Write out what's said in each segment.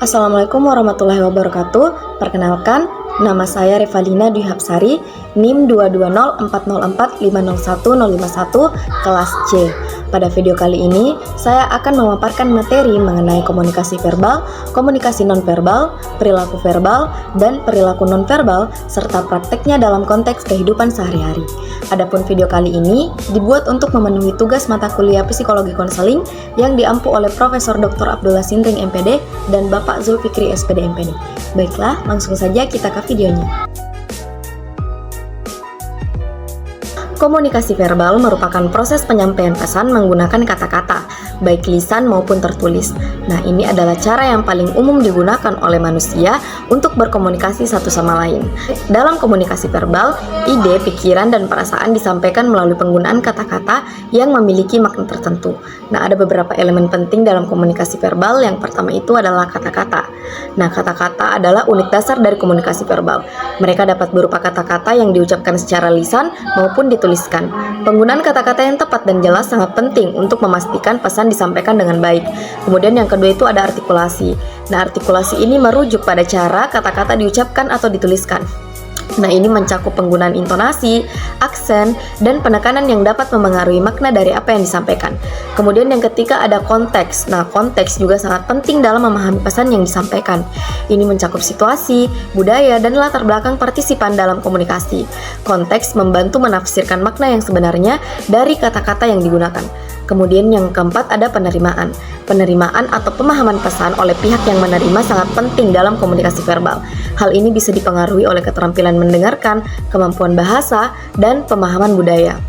Assalamualaikum warahmatullahi wabarakatuh. Perkenalkan, nama saya Revalina Dwi Hapsari, NIM 22040450151, kelas C. Pada video kali ini, saya akan memaparkan materi mengenai komunikasi verbal, komunikasi nonverbal, perilaku verbal, dan perilaku nonverbal, serta prakteknya dalam konteks kehidupan sehari-hari. Adapun video kali ini dibuat untuk memenuhi tugas mata kuliah psikologi konseling yang diampu oleh Profesor Dr. Abdullah Sindring MPD dan Bapak Zulfikri SPD MPD. Baiklah, langsung saja kita ke videonya. Komunikasi verbal merupakan proses penyampaian pesan menggunakan kata-kata, baik lisan maupun tertulis. Nah, ini adalah cara yang paling umum digunakan oleh manusia untuk berkomunikasi satu sama lain. Dalam komunikasi verbal, ide, pikiran, dan perasaan disampaikan melalui penggunaan kata-kata yang memiliki makna tertentu. Nah, ada beberapa elemen penting dalam komunikasi verbal. Yang pertama itu adalah kata-kata. Nah, kata-kata adalah unit dasar dari komunikasi verbal. Mereka dapat berupa kata-kata yang diucapkan secara lisan maupun dituliskan. Penggunaan kata-kata yang tepat dan jelas sangat penting untuk memastikan pesan disampaikan dengan baik. Kemudian yang kedua itu ada artikulasi. Nah, artikulasi ini merujuk pada cara kata-kata diucapkan atau dituliskan. Nah, ini mencakup penggunaan intonasi, aksen, dan penekanan yang dapat memengaruhi makna dari apa yang disampaikan. Kemudian yang ketiga ada konteks. Nah, konteks juga sangat penting dalam memahami pesan yang disampaikan. Ini mencakup situasi, budaya, dan latar belakang partisipan dalam komunikasi. Konteks membantu menafsirkan makna yang sebenarnya dari kata-kata yang digunakan. Kemudian yang keempat ada penerimaan. Penerimaan atau pemahaman pesan oleh pihak yang menerima sangat penting dalam komunikasi verbal. Hal ini bisa dipengaruhi oleh keterampilan mendengarkan, kemampuan bahasa, dan pemahaman budaya.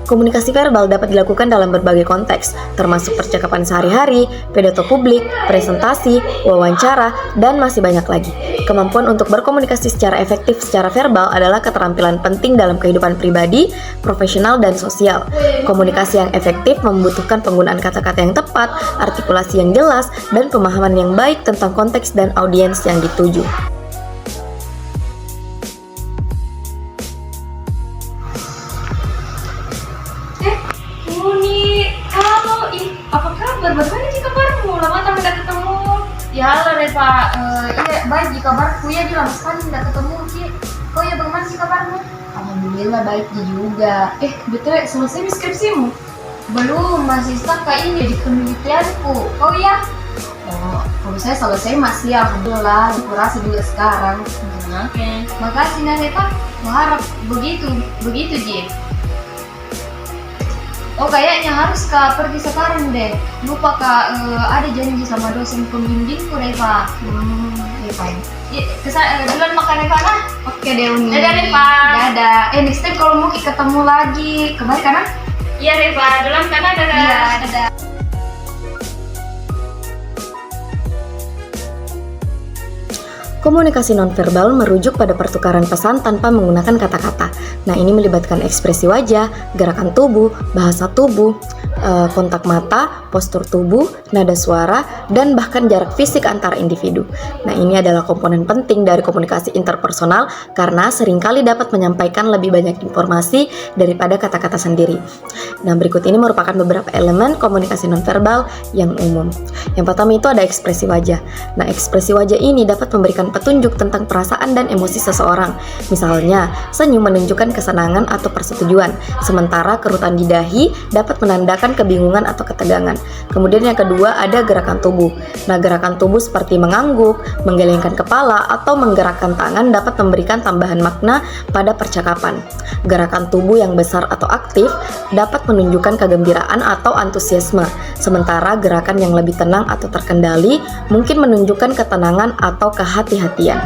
Komunikasi verbal dapat dilakukan dalam berbagai konteks, termasuk percakapan sehari-hari, pidato publik, presentasi, wawancara, dan masih banyak lagi. Kemampuan untuk berkomunikasi secara efektif secara verbal adalah keterampilan penting dalam kehidupan pribadi, profesional, dan sosial. Komunikasi yang efektif membutuhkan penggunaan kata-kata yang tepat, artikulasi yang jelas, dan pemahaman yang baik tentang konteks dan audiens yang dituju. Apa kabar? Bagaimana sih kabarmu? Lama tak ketemu. Ya halo Reva, iya baik kabarku ya, lama sekali tidak ketemu Ci. Kau ya bagaimana sih kabarmu? Alhamdulillah baik juga. Betul, selesai skripsimu? Belum, masih stuck kayak ini di penelitianku. Kau ya? Oh, kalau saya selesai masih alhamdulillah, aku rasa juga sekarang. Oke. Makasih nah Reva. Kuharap begitu Ji. Oh kayaknya harus pergi sekarang deh. Lupa ada janji sama dosen pembimbingku Reva. Reva. Duluan makan Reva nah. Oke deh Uni. Dadah Reva. Dadah. Next time kalau mau ketemu lagi kembali kanan. Iya Reva, duluan kanan dadah. Iya dadah. Komunikasi nonverbal merujuk pada pertukaran pesan tanpa menggunakan kata-kata. Nah, ini melibatkan ekspresi wajah, gerakan tubuh, bahasa tubuh, kontak mata, postur tubuh, nada suara, dan bahkan jarak fisik antar individu. Nah, ini adalah komponen penting dari komunikasi interpersonal karena seringkali dapat menyampaikan lebih banyak informasi daripada kata-kata sendiri. Nah, berikut ini merupakan beberapa elemen komunikasi nonverbal yang umum. Yang pertama itu ada ekspresi wajah. Nah, ekspresi wajah ini dapat memberikan petunjuk tentang perasaan dan emosi seseorang. Misalnya, senyum menunjukkan kesenangan atau persetujuan, sementara kerutan di dahi dapat menandakan kebingungan atau ketegangan. Kemudian yang kedua ada gerakan tubuh. Nah, gerakan tubuh seperti mengangguk, menggelengkan kepala, atau menggerakkan tangan dapat memberikan tambahan makna pada percakapan. Gerakan tubuh yang besar atau aktif dapat menunjukkan kegembiraan atau antusiasme, sementara gerakan yang lebih tenang atau terkendali mungkin menunjukkan ketenangan atau kehati-hatian.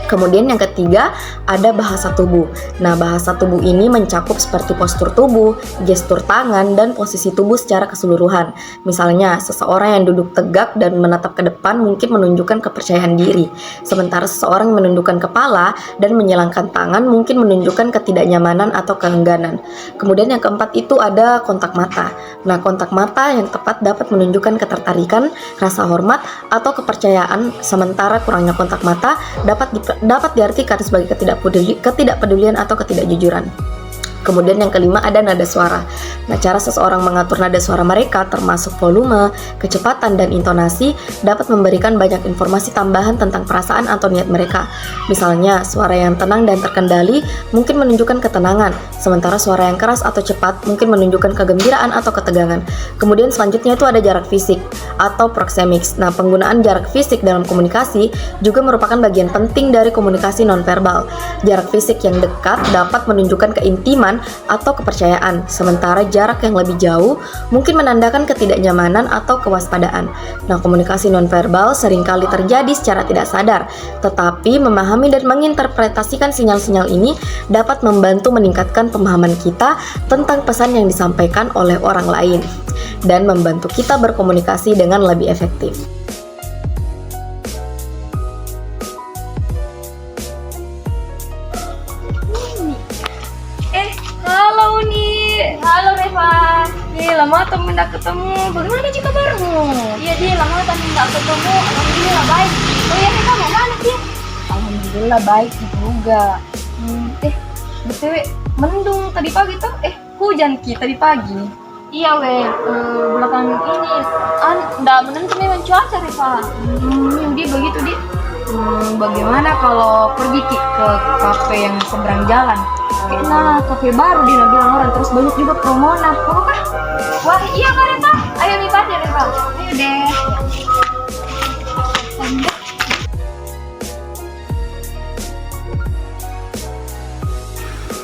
Kemudian yang ketiga ada bahasa tubuh. Nah, bahasa tubuh ini mencakup seperti postur tubuh, gestur tangan, dan posisi tubuh secara keseluruhan. Misalnya, seseorang yang duduk tegak dan menatap ke depan mungkin menunjukkan kepercayaan diri. Sementara seseorang yang menundukkan kepala dan menyilangkan tangan mungkin menunjukkan ketidaknyamanan atau keengganan. Kemudian yang keempat itu ada kontak mata. Nah, kontak mata yang tepat dapat menunjukkan ketertarikan, rasa hormat, atau kepercayaan, sementara kurangnya kontak mata dapat diartikan sebagai ketidakpedulian atau ketidakjujuran. Kemudian yang kelima ada nada suara. Nah, cara seseorang mengatur nada suara mereka termasuk volume, kecepatan, dan intonasi dapat memberikan banyak informasi tambahan tentang perasaan atau niat mereka. Misalnya, suara yang tenang dan terkendali mungkin menunjukkan ketenangan, sementara suara yang keras atau cepat mungkin menunjukkan kegembiraan atau ketegangan. Kemudian selanjutnya itu ada jarak fisik atau proxemics. Nah, penggunaan jarak fisik dalam komunikasi juga merupakan bagian penting dari komunikasi nonverbal. Jarak fisik yang dekat dapat menunjukkan keintiman atau kepercayaan, sementara jarak yang lebih jauh mungkin menandakan ketidaknyamanan atau kewaspadaan. Nah, komunikasi nonverbal seringkali terjadi secara tidak sadar, tetapi memahami dan menginterpretasikan sinyal-sinyal ini dapat membantu meningkatkan pemahaman kita tentang pesan yang disampaikan oleh orang lain dan membantu kita berkomunikasi dengan lebih efektif. Halo nih, halo Reva. Lama temen gak ketemu. Bagaimana sih kabarmu? Iya dia lama temen gak ketemu. Alhamdulillah baik. Oh ya Reva mau mana sih? Alhamdulillah baik juga. BTW mendung tadi pagi tuh. Hujan ki tadi pagi. Iya belakangan ini nggak menentu memang cuaca Reva. Dia begitu dia. Bagaimana kalau pergi ki ke kafe yang seberang jalan? Nah, kafe baru dia bilang orang, terus banyak juga promona. Mau kah? Wah iya kak Reva. Ayo nih Pak Reva. Ayo deh.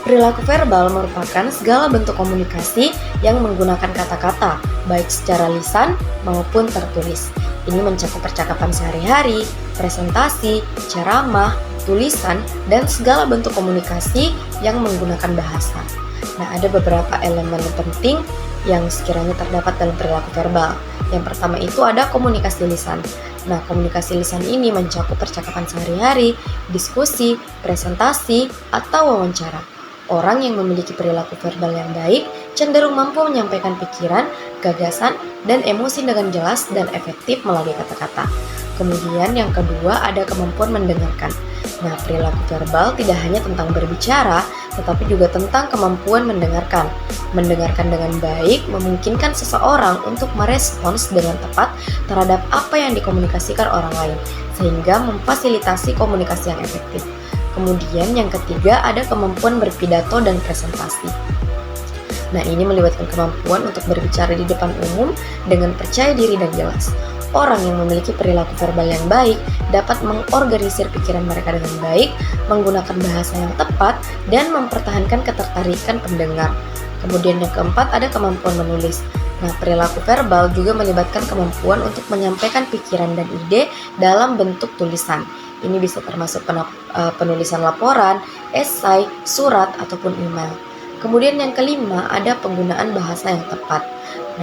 Perilaku verbal merupakan segala bentuk komunikasi yang menggunakan kata-kata, baik secara lisan maupun tertulis. Ini mencakup percakapan sehari-hari, presentasi, ceramah, tulisan, dan segala bentuk komunikasi yang menggunakan bahasa. Nah, ada beberapa elemen penting yang sekiranya terdapat dalam perilaku verbal. Yang pertama itu ada komunikasi lisan. Nah, komunikasi lisan ini mencakup percakapan sehari-hari, diskusi, presentasi, atau wawancara. Orang yang memiliki perilaku verbal yang baik cenderung mampu menyampaikan pikiran, gagasan, dan emosi dengan jelas dan efektif melalui kata-kata. Kemudian yang kedua ada kemampuan mendengarkan. Nah, perilaku verbal tidak hanya tentang berbicara, tetapi juga tentang kemampuan mendengarkan. Mendengarkan dengan baik memungkinkan seseorang untuk merespons dengan tepat terhadap apa yang dikomunikasikan orang lain, sehingga memfasilitasi komunikasi yang efektif. Kemudian yang ketiga ada kemampuan berpidato dan presentasi. Nah, ini melibatkan kemampuan untuk berbicara di depan umum dengan percaya diri dan jelas. Orang yang memiliki perilaku verbal yang baik dapat mengorganisir pikiran mereka dengan baik, menggunakan bahasa yang tepat, dan mempertahankan ketertarikan pendengar. Kemudian yang keempat ada kemampuan menulis. Nah, perilaku verbal juga melibatkan kemampuan untuk menyampaikan pikiran dan ide dalam bentuk tulisan. Ini bisa termasuk penulisan laporan, esai, surat, ataupun email. Kemudian yang kelima ada penggunaan bahasa yang tepat.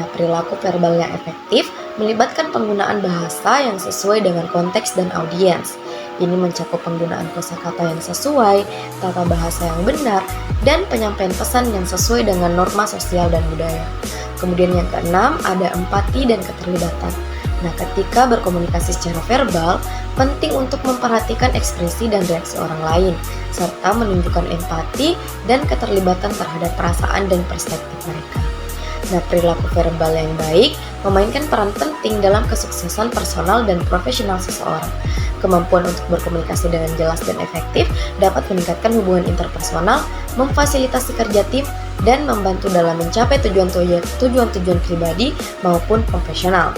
Nah, perilaku verbal yang efektif melibatkan penggunaan bahasa yang sesuai dengan konteks dan audiens. Ini mencakup penggunaan kosakata yang sesuai, tata bahasa yang benar, dan penyampaian pesan yang sesuai dengan norma sosial dan budaya. Kemudian yang keenam ada empati dan keterlibatan. Nah, ketika berkomunikasi secara verbal, penting untuk memperhatikan ekspresi dan reaksi orang lain, serta menunjukkan empati dan keterlibatan terhadap perasaan dan perspektif mereka. Nah, perilaku verbal yang baik memainkan peran penting dalam kesuksesan personal dan profesional seseorang. Kemampuan untuk berkomunikasi dengan jelas dan efektif dapat meningkatkan hubungan interpersonal, memfasilitasi kerja tim, dan membantu dalam mencapai tujuan-tujuan pribadi maupun profesional.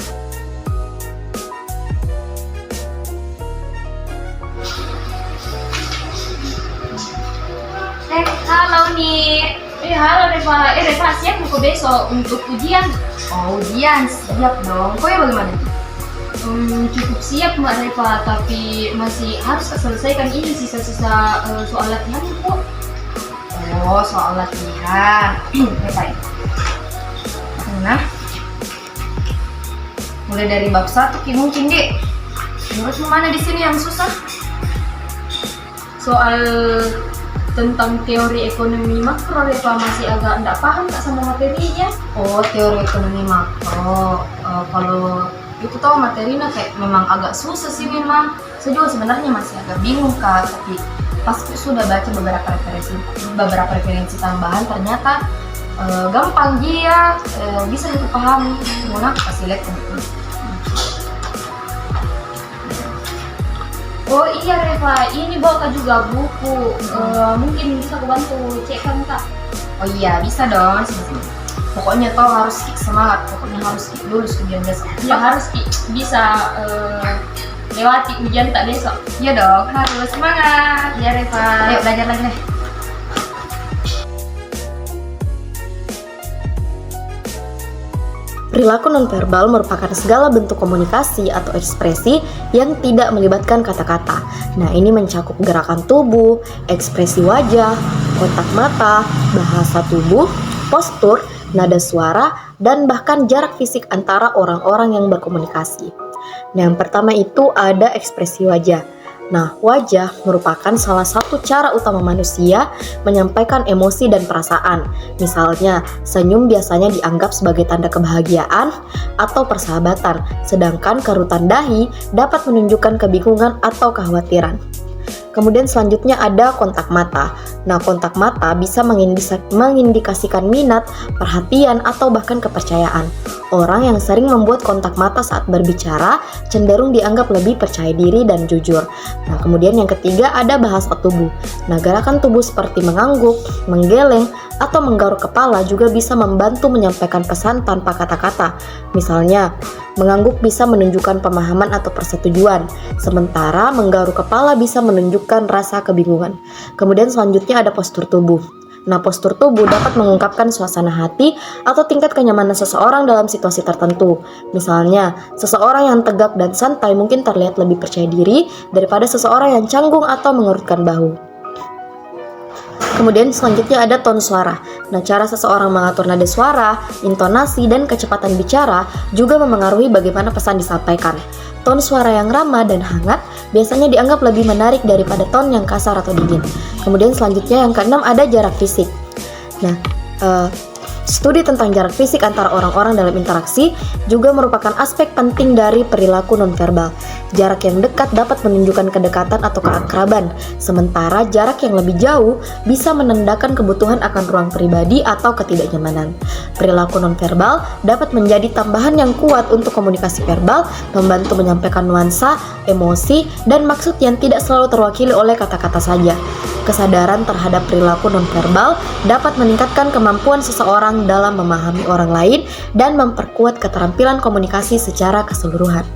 Halo nih. Halo Reva. Reva siap mau besok untuk ujian? Oh, ujian siap dong. Kok ya bagaimana? Cukup siap Mbak Reva, tapi masih harus selesaikan ini sisa-sisa soal latihan kok. Oh, soal latihan. Reva ya. Nah, mulai dari bab 1 mungkin deh. Menurut mana di sini yang susah? Soal tentang teori ekonomi makro, Reva masih agak enggak paham tak sama materinya. Oh, teori ekonomi makro. Kalau Itu tuh materinya kayak memang agak susah sih memang. Saya juga sebenarnya masih agak bingung Kak, tapi pas sudah baca beberapa referensi tambahan ternyata gampang dia bisa itu pahami. Gimana kasih lihat gitu. Oh iya Reva, ini bawa Kak juga buku. Mungkin bisa aku bantu cek kan Kak? Oh iya bisa dong. Pokoknya toh harus semangat, pokoknya harus lulus ujian besok. Ya harus bisa lewati ujian tak besok. Iya dong, harus semangat. Ya Reva. Ayo belajar lagi deh. Perilaku nonverbal merupakan segala bentuk komunikasi atau ekspresi yang tidak melibatkan kata-kata. Nah, ini mencakup gerakan tubuh, ekspresi wajah, kontak mata, bahasa tubuh, postur, nada suara, dan bahkan jarak fisik antara orang-orang yang berkomunikasi. Nah, yang pertama itu ada ekspresi wajah. Nah, wajah merupakan salah satu cara utama manusia menyampaikan emosi dan perasaan. Misalnya, senyum biasanya dianggap sebagai tanda kebahagiaan atau persahabatan, sedangkan kerutan dahi dapat menunjukkan kebingungan atau kekhawatiran. Kemudian selanjutnya ada kontak mata. Nah, kontak mata bisa mengindikasikan minat, perhatian, atau bahkan kepercayaan. Orang yang sering membuat kontak mata saat berbicara cenderung dianggap lebih percaya diri dan jujur. Nah, kemudian yang ketiga ada bahasa tubuh. Nah, gerakan tubuh seperti mengangguk, menggeleng, atau menggaruk kepala juga bisa membantu menyampaikan pesan tanpa kata-kata. Misalnya, mengangguk bisa menunjukkan pemahaman atau persetujuan, sementara menggaruk kepala bisa menunjukkan rasa kebingungan. Kemudian selanjutnya ada postur tubuh. Nah, postur tubuh dapat mengungkapkan suasana hati atau tingkat kenyamanan seseorang dalam situasi tertentu. Misalnya, seseorang yang tegak dan santai mungkin terlihat lebih percaya diri daripada seseorang yang canggung atau mengerutkan bahu. Kemudian selanjutnya ada ton suara. Nah, cara seseorang mengatur nada suara, intonasi, dan kecepatan bicara juga memengaruhi bagaimana pesan disampaikan. Ton suara yang ramah dan hangat biasanya dianggap lebih menarik daripada ton yang kasar atau dingin. Kemudian selanjutnya yang keenam ada jarak fisik. Nah, studi tentang jarak fisik antara orang-orang dalam interaksi juga merupakan aspek penting dari perilaku nonverbal. Jarak yang dekat dapat menunjukkan kedekatan atau keakraban, sementara jarak yang lebih jauh bisa menandakan kebutuhan akan ruang pribadi atau ketidaknyamanan. Perilaku nonverbal dapat menjadi tambahan yang kuat untuk komunikasi verbal, membantu menyampaikan nuansa, emosi, dan maksud yang tidak selalu terwakili oleh kata-kata saja. Kesadaran terhadap perilaku nonverbal dapat meningkatkan kemampuan seseorang dalam memahami orang lain dan memperkuat keterampilan komunikasi secara keseluruhan.